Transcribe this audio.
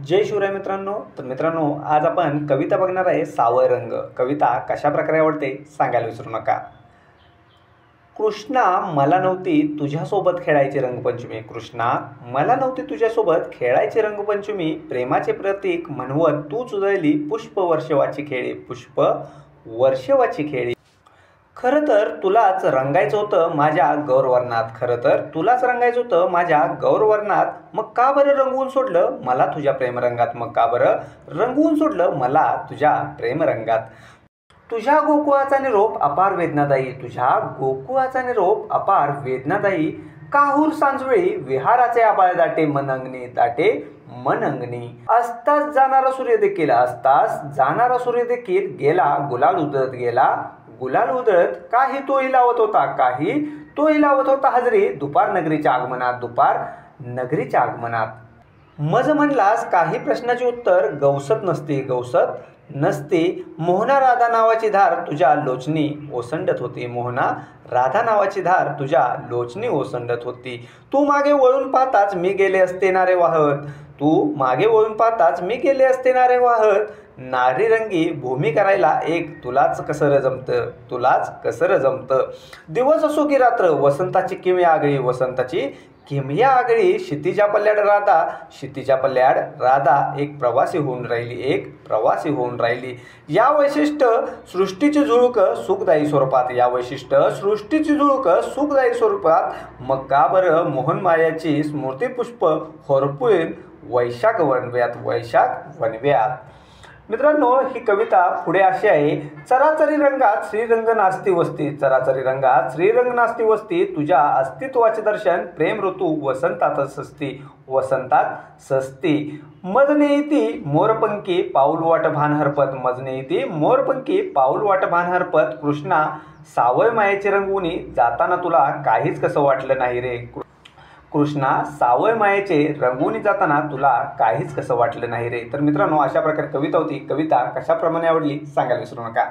जय शिवराय मित्रांनो. तर मित्रांनो, आज आपण कविता बघणार आहे सावळ रंग. कविता कशा प्रकारे आवडते सांगायला विसरू नका. कृष्णा मला नव्हती तुझ्यासोबत खेळायची रंगपंचमी. कृष्णा मला नव्हती तुझ्यासोबत खेळायची रंगपंचमी. प्रेमाचे प्रतीक म्हणवत तू चुदळली पुष्प वर्षवाची खेळी. पुष्प वर्षवाची खेळी. खरं तर तुलाच रंगायचं होतं माझ्या गौरवर्णात. खरं तर तुलाच रंगायचं होतं माझ्या गौरवर्णात. मग का बरं रंगवून सोडलं मला तुझ्या प्रेमरंगात. मग का बरं रंगवून सोडलं मला तुझ्या प्रेमरंगात. तुझ्या गोकुळाचा निरोप अपार वेदनादायी. तुझ्या गोकुळाचा निरोप अपार वेदनादायी. काहूर सांजवेळी विहाराचे आबाळ दाटे मनंगनी. दाटे मनंगनी. असताच जाणारा सूर्य देखील. असताच जाणारा सूर्य देखील गेला गुलाल उधळत. गेला गुलाल उधळत. काही तोही लावत होता. काही तोही लावत होता हजरी दुपार नगरीच्या आगमनात. दुपार नगरीच्या आगमनात. मज म्हणलास काही प्रश्नाची उत्तर गवसत नसती. गवसत नसती. मोहना राधा नावाची धार तुझ्या लोचनी ओसंडत होती. मोहना राधा नावाची धार तुझ्या लोचनी ओसंडत होती. तू मागे वळून पाहताच मी गेले असते नारे वाहत. तू मागे वळून पाहताच मी गेले असते नारे वाहत. नारी रंगी भूमी करायला एक तुलाच कसर जमतं. तुलाच कसर जमतं. दिवस असो की रात्र वसंताची किमया आगळी. वसंताची किमया आगळी. क्षितिजा पल्ल्याड राधा. क्षितिजा पल्ल्याड राधा एक प्रवासी होऊन राहिली. एक प्रवासी होऊन राहिली. या वैशिष्ट्य सृष्टीची झुळूक सुखदायी स्वरूपात. या वैशिष्ट्य सृष्टीची झुळूक सुखदायी स्वरूपात. मग का बरं मोहन मायाची स्मृतिपुष्प होरपुळीन वैशाख वणव्यात. वैशाख वणव्यात. मित्रांनो, ही कविता पुढे अशी आहे. चराचरी रंगात श्रीरंग नाचती वस्ती. चराचरी रंगात श्रीरंग नाचती वस्ती. तुझ्या अस्तित्वाचे दर्शन प्रेम ऋतू वसंतात सस्ती. वसंतात सस्ती. मजने येती मोरपंखी पाऊल वाट भान हरपत. मजने येती मोरपंखी पाऊल वाट भान हरपत. कृष्णा सावळ मायेची रंगवुनी जाताना तुला काहीच कसं वाटलं नाही रे. कृष्णा सावळ मायेचे रंगवून जाताना तुला काहीच कसं वाटलं नाही रे. तर मित्रांनो, अशा प्रकारे कविता होती. कविता कशाप्रमाणे आवडली सांगायला विसरू नका.